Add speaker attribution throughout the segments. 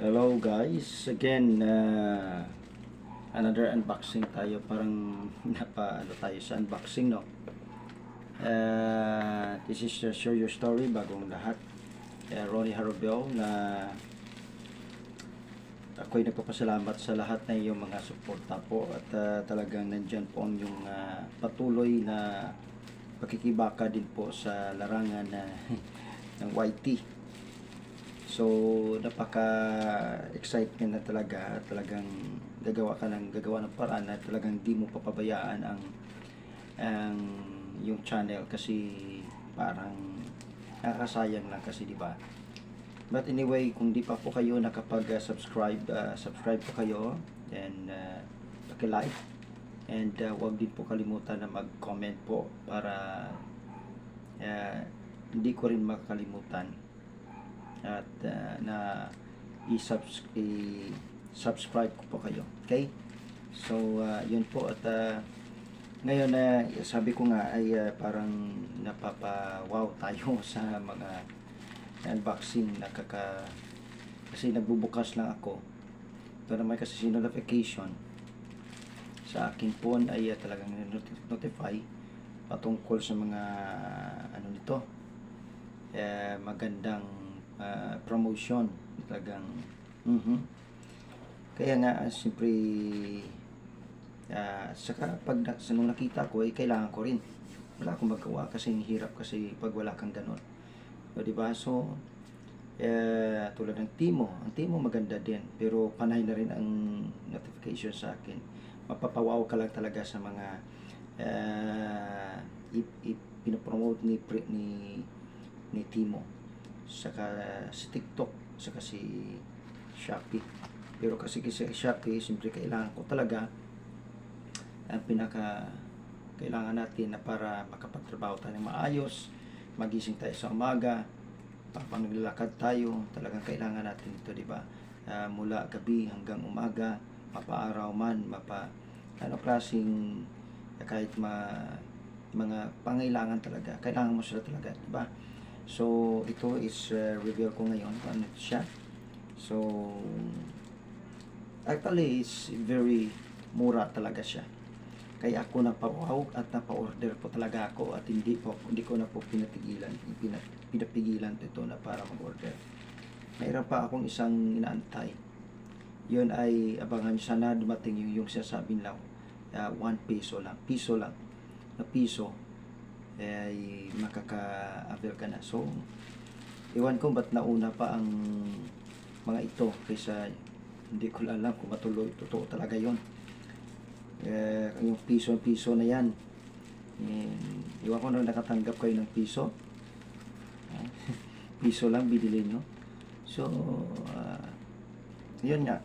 Speaker 1: Hello guys, again another unboxing tayo, parang napa ano tayo sa unboxing, no. This is Share Your Story, bagong lahat. Ronnie Harobel, na ako'y nagpapasalamat sa lahat na iyong mga suporta po, at talagang nandyan po ang yung patuloy na pakikibaka din po sa larangan ng YT. So, napaka-excitement na talagang gagawa ng paraan na talagang di mo papabayaan ang yung channel, kasi parang nakakasayang lang kasi, di ba? But anyway, kung di pa po kayo nakapag-subscribe, subscribe po kayo, and paki-like, and huwag din po kalimutan na mag-comment po para hindi ko rin makakalimutan at na i-subscribe ko po kayo. Okay? So, yun po. At ngayon sabi ko nga ay parang napapa-wow tayo sa mga unboxing kasi nagbubukas lang ako. Ito naman kasi notification sa akin phone ay talagang notify patungkol sa mga ano nito, magandang promotion talagang. Kaya nga siyempre saka nung nakita ko ay kailangan ko rin, wala akong magawa kasi hirap kasi pag wala kang ganon, o diba? So tulad ng ang Timo maganda din, pero panay na rin ang notification sa akin. Mapapawaw ka lang talaga sa mga pinopromote ni Timo, saka si TikTok, saka si Shopee. Pero kasi sa Shopee, siyempre kailangan ko talaga ang pinaka kailangan natin na para makapagtrabaho tayo ng maayos, magising tayo sa umaga, pag naglalakad tayo, talagang kailangan natin ito, di ba? Mula gabi hanggang umaga, mapaaraw man, ano klaseng kahit mga pangailangan talaga, kailangan mo sila talaga, di ba? So, ito is reveal ko ngayon kung ano siya. So, actually, it's very mura talaga siya. Kaya ako napa-wow at napa-order po talaga ako, at hindi ko na po pinapigilan ito na para mag-order. Mayroon pa akong isang inaantay. Yun ay abangan sana dumating yung sasabing lang 1 piso lang na piso ay makaka-avail ka na. So, iwan ko ba't nauna pa ang mga ito kaysa hindi ko alam kung totoo talaga yon. Yung piso na yan, iwan ko na nakatanggap kayo ng piso. Piso lang bibili nyo. So, yun nga.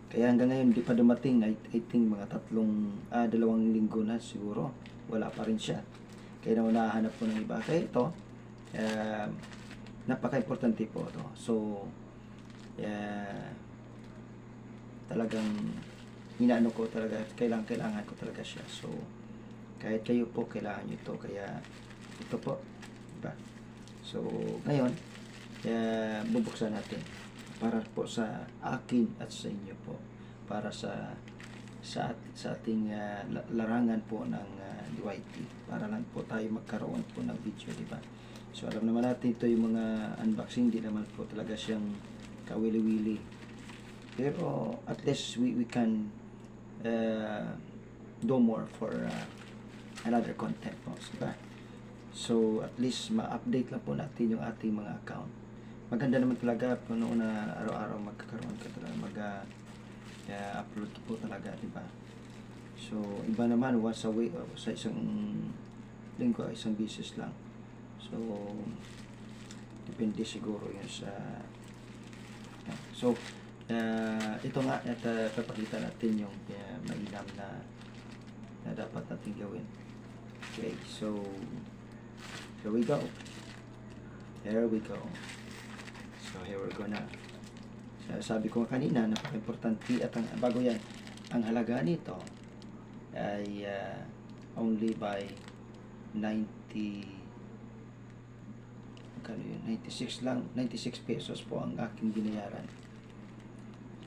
Speaker 1: Kaya hanggang ngayon di pa dumating. I think mga 2 linggo na siguro, wala pa rin siya. Kaya na nahanap ko ng iba. Kaya ito, napaka-importante po ito. So, talagang inaano ko talaga, kailangan ko talaga siya. So, kahit kayo po, kailangan nyo ito. Kaya, ito po. Diba? So, ngayon, bubuksan natin para po sa akin at sa inyo po, para sa ating larangan po ng YT, para lang po tayo magkaroon po ng video, di ba? So, alam naman natin ito yung mga unboxing, di naman po talaga siyang kawili-wili, pero at least we can do more for another content po, di ba? So, at least ma-update lang po natin yung ating mga account. Maganda naman talaga po noon na araw-araw magkakaroon ka talaga, mag-upload po talaga, di ba? So, iba naman once a week, sa isang linggo, isang beses lang. So, depende siguro yun sa so, ito nga, at papakita natin yung mainam na dapat natin gawin. Okay, so here we go. So here we go na. Sabi ko kanina, napaka-importante, at bago yan, ang halaga nito ay only by 90 magkano yun? 96 lang, 96 pesos po ang aking binayaran.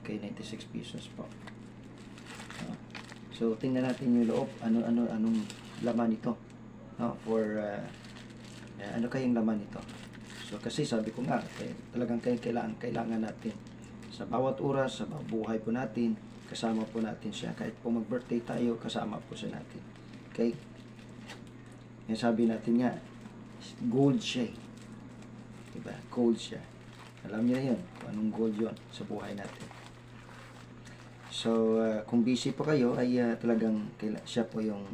Speaker 1: Okay, 96 pesos po. So, tingnan natin yung loob. Anong laman ito? No, for, ano kayong laman ito? So, kasi sabi ko nga, talagang kailangan natin. Sa bawat oras, sa buhay po natin, kasama po natin siya. Kahit po mag-birthday tayo, kasama po siya natin. Okay? Yan sabi natin nga, gold siya. Diba? Gold siya. Alam niyo na yun, kung anong gold yun sa buhay natin. So, kung busy po kayo, ay talagang siya po yung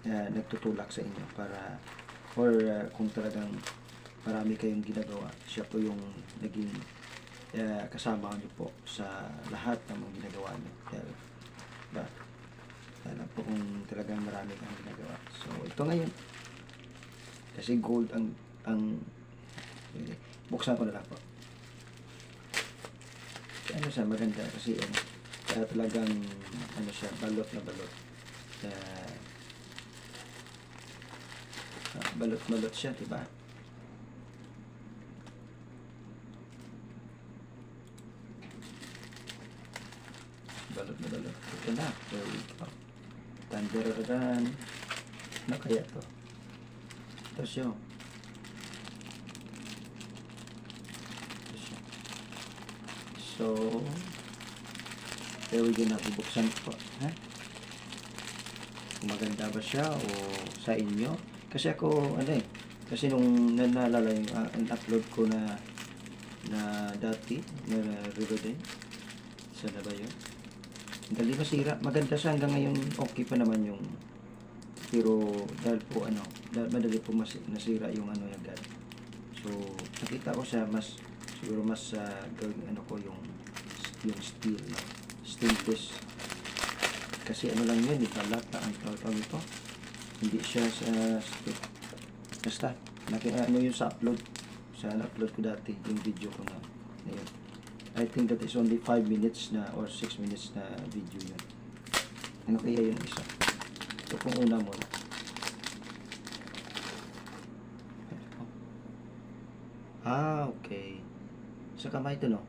Speaker 1: nagtutulak sa inyo para, or kung talagang marami kayong ginagawa, siya po yung naging kasama niyo po sa lahat ng mga ginagawa niyo. Diba? Alam po kung talagang marami kang ginagawa. So, ito ngayon, kasi gold ang buksan ko na lang po. Ano siya, maganda kasi kaya talagang ano siya, balot na balot. Balot siya, diba? Balot na balot. Ito na. There we go. Tandararan. Ano kaya to? Ito siya. So, there we go na. Bubuksan ko. Ha? Kung maganda ba siya o sa inyo. Kasi ako, kasi nung nalala yung upload ko na dati, na Riverdale. Sana ba yun? Dali masira. Maganda siya hanggang ngayon. Okay pa naman yung, pero dahil po madali po nasira yung agad. So, nakita ko siya siguro mas gawing ko yung steel, no? Stainless. Kasi lang yun, balat na ang tawag ito. Hindi siya sa stick. Basta, yung sa upload ko dati, yung video ko na yun. I think that is only 5 minutes na or 6 minutes na video yun. Ano kaya yung isa? Ito kung una mo. Okay. Sa kamay ito, no?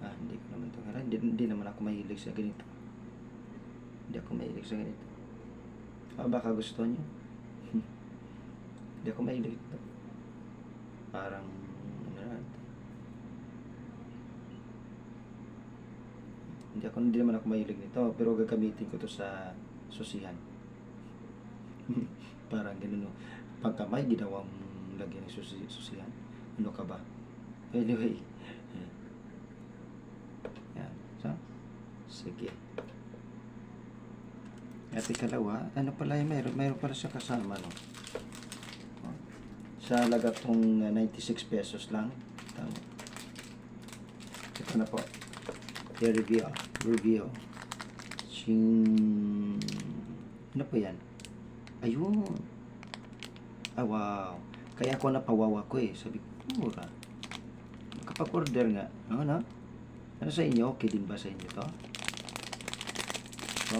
Speaker 1: Hindi ko naman ito. Hindi naman ako mahilig sa ganito. Hindi ako mahilig sa ganito. Baka gusto niyo. Hindi ako mahilig ito. Parang, hindi naman ako mahilig nito. Pero gagamitin ko to sa susihan. Parang ganun, no? Pagkamay, ginawang lagyan ng susihan. Ano ka ba? Anyway. Yan. So, sige. At ikalawa, ano pala yung mayroon pala siya kasama, no? Sa halaga tong 96 pesos lang. Tama. Ito na po. Review. Ano po yan? Ayun. Wow. Kaya ako napawawa ko Sabi ko, mura. Kapag-order nga. Ano sa inyo? Okay din ba sa inyo to?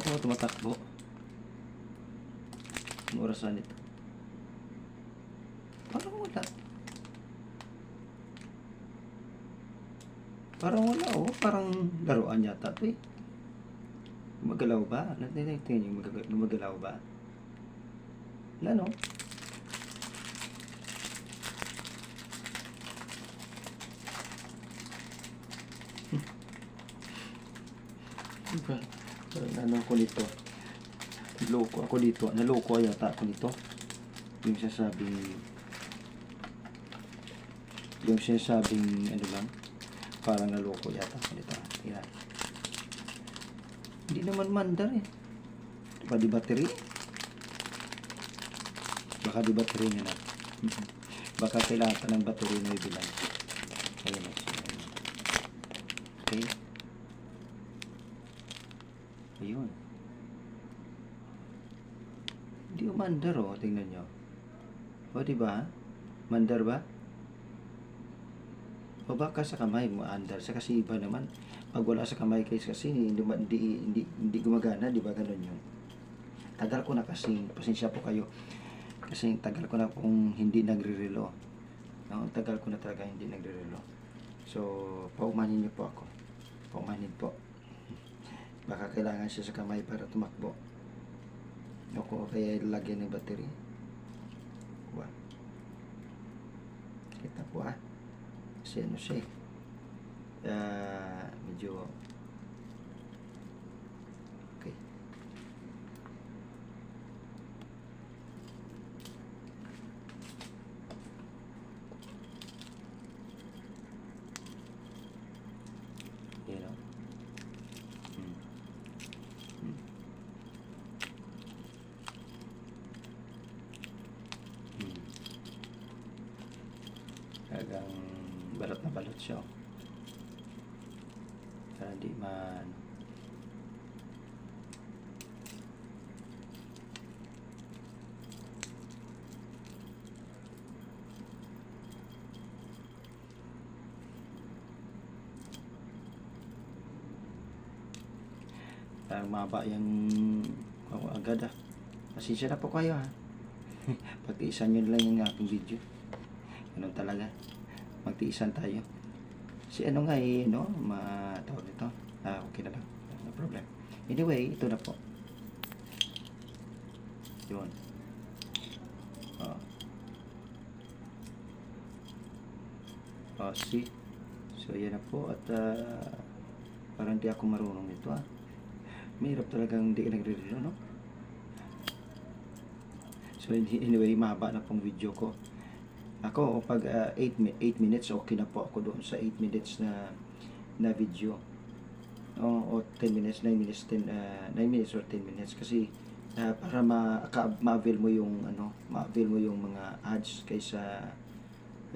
Speaker 1: Ako tumatakbo. Ang orasan ito. Parang wala. Parang laruan yata ito Gumagalaw ba? Tingnan yung gumagalaw ba? Wala, no? Diba? Ano ko dito? Naloko yata ako dito. Yung sinasabing lang, parang naloko yata ako dito. Yan. Hindi naman mandar Diba di battery? Baka di battery niya na. Baka kailangan pa ng battery na ibilang. Ayun. Okay. Ayun. Hindi umandar tingnan nyo. Diba? Mandar ba? O baka sa kamay mo andar sa kasi iba naman pag wala sa kamay kasi hindi gumagana, di ba ganun yun? Tagal ko na kasi, pasensya po kayo. Kasi tagal ko na kung hindi nagre-relo. No, tagal ko na talaga hindi nagre-relo. So, paumanin niyo po ako. Paumanin po. Baka kailangan siya sa kamay para tumakbo. O kaya lagyan ng battery. Wow. Kita po kasi ano siya medyo okay. You know? Talagang balot na balot siya. Para di man parang maba yung agad Pasensya na po kayo Pagtiisan nyo lang yung aking video. Ganun talaga. Magtiisan tayo. Si ano nga tawag nito. Okay na lang. No problem. Anyway, ito na po. Yun. See? So, yan na po. At parang di ako marunong nito Mahirap talagang hindi ka nagre-review, no? So, anyway, mahaba na pong video ko. Ako, pag 8 minutes, okay na po ako doon sa 8 minutes na video. O 10 minutes, 9 minutes, 9 minutes or 10 minutes. Kasi, para ma-avail mo yung, ma-avail mo yung mga ads kaysa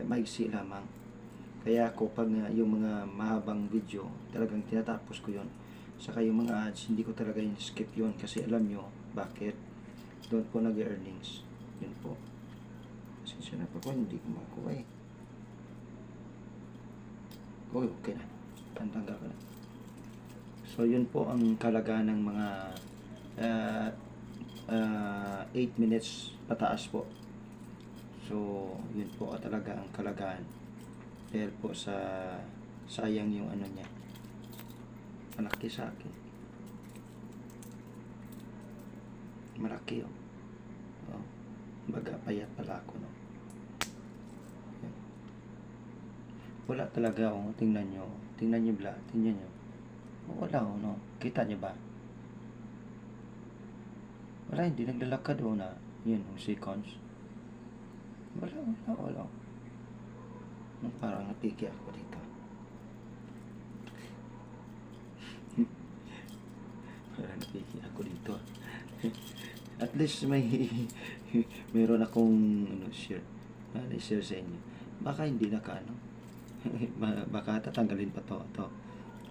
Speaker 1: maiksi lamang. Kaya ako, pag yung mga mahabang video, talagang tinatapos ko yon. Saka yung mga ads, hindi ko talaga skip yon. Kasi alam nyo, bakit? Doon po nag-earnings. Yun po. Pasensya na po, hindi ko makuha okay na. Tantanggal ko na. So, yun po ang kalagaan ng mga 8 minutes pataas po. So, yun po talaga ang kalagaan. Dahil po sa sayang yung niya. Malaki sa akin. Malaki baga payat pala ako wala talaga tingnan nyo wala kita nyo ba wala, hindi naglalakad yun yung seconds wala parang napiki ako dito parang napiki ako dito at least meron akong share share sa inyo. Baka hindi baka tatanggalin pa to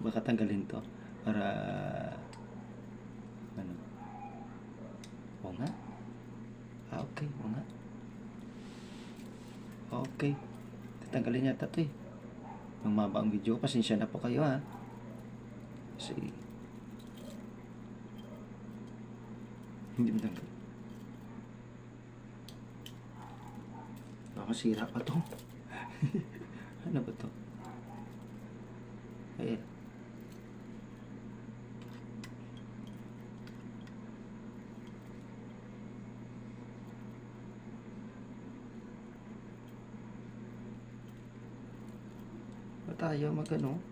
Speaker 1: baka tanggalin to para o nga okay o nga okay tatanggalin yata to mababa ang video. Pasensya na po kayo kasi hindi matanggal. Baka masira pa to. Ano ba to? Ayan. Ba tayo magano?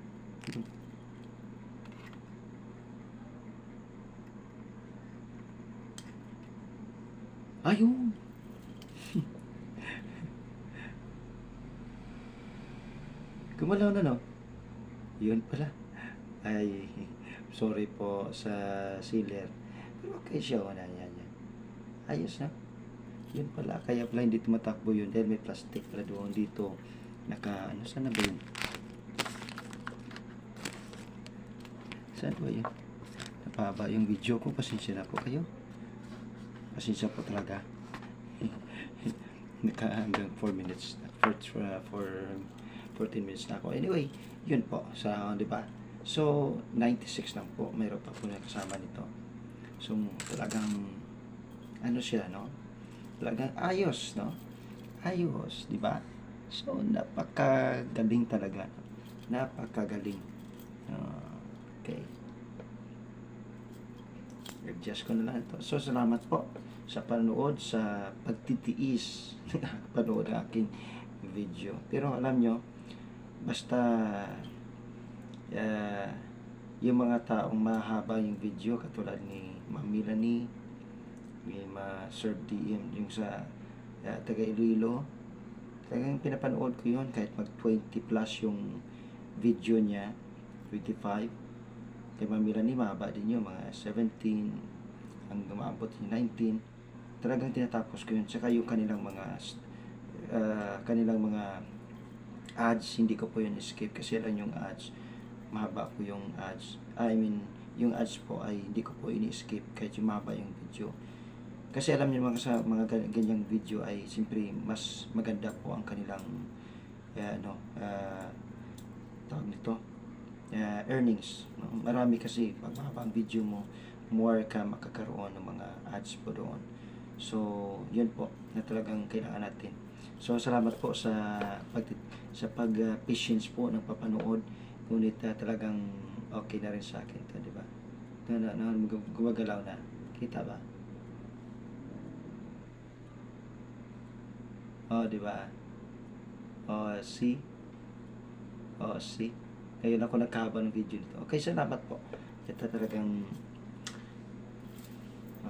Speaker 1: Ayun. Gumalaw na Yun pala. Ay, sorry po sa sealer. Pero okay siya yan. Ayos na. Yun pala. Kaya pala hindi tumatakbo yun dahil may plastic pala doon dito. Saan na ba yun? Saan ba yun? Napahaba yung video ko. Pasensya na po kayo. Pasensya po talaga. Hanggang 4 minutes for 14 minutes na ako. Anyway, yun po sa di ba? So 96 lang po. Mayroon pa po na kasama nito. So talagang siya Talagang ayos, no? Ayos, di ba? So, napakagaling talaga. Napakagaling. Okay. Adjust ko na lang ito. So, salamat po sa panood, sa pagtitiis panood ng aking video. Pero alam nyo, basta uh, yung mga taong mahaba yung video, katulad ni Ma'am Melanie, may ma-serve DM yung sa taga Iloilo, talagang pinapanood ko yun kahit mag 20 plus yung video niya, 25. Kay Ma'am Melanie, mahaba din yun, mga 17 hanggang maabot yung 19. Talagang tinatapos ko yun. Saka yung kanilang mga ads, hindi ko po yun escape kasi lang yung ads, mahaba po yung ads. Yung ads po ay hindi ko po ini-escape kahit yung mahaba yung video. Kasi alam niyo sa mga ganyang video ay siyempre mas maganda po ang kanilang tawag nito, earnings. No? Marami kasi pag mahaba ang video mo, more ka makakaroon ng mga ads po doon. So, yun po na talagang kailangan natin. So, salamat po sa patience po ng papanood. Ngunit talagang okay na rin sa akin 'to, di ba? Gumagalaw na. Kita ba? Oh, di ba? Oh, see? Oh, see? Ngayon ako nagkahaba ng video nito. Okay, salamat po. Ito talagang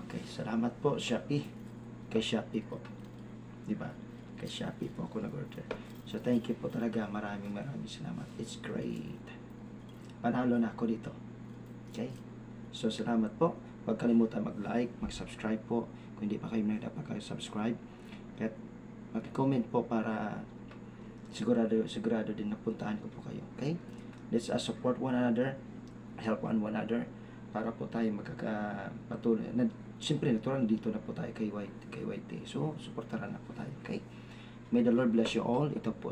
Speaker 1: okay, salamat po Shopee. Kay Shopee po. Di ba? Kay Shopee po ako nag-order. So, thank you po talaga. Maraming salamat. It's great. Panalo na ako dito. Okay? So, salamat po. Huwag kalimutan mag-like, mag-subscribe po. Kung hindi pa kayo nakapag-subscribe. At mag-comment po para sigurado din napuntahan ko po kayo. Okay? Let's support one another. Help one another. Para po tayo magkakapatuloy. Siyempre, natural dito na po tayo kay YT. So, supportaran na po tayo. Okay? May the Lord bless you all. Ito po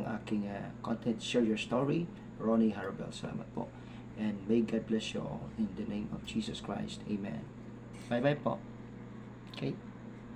Speaker 1: ang aking content. Share your story. Ronnie Harabel. Salamat po. And may God bless you all in the name of Jesus Christ. Amen. Bye-bye po. Okay?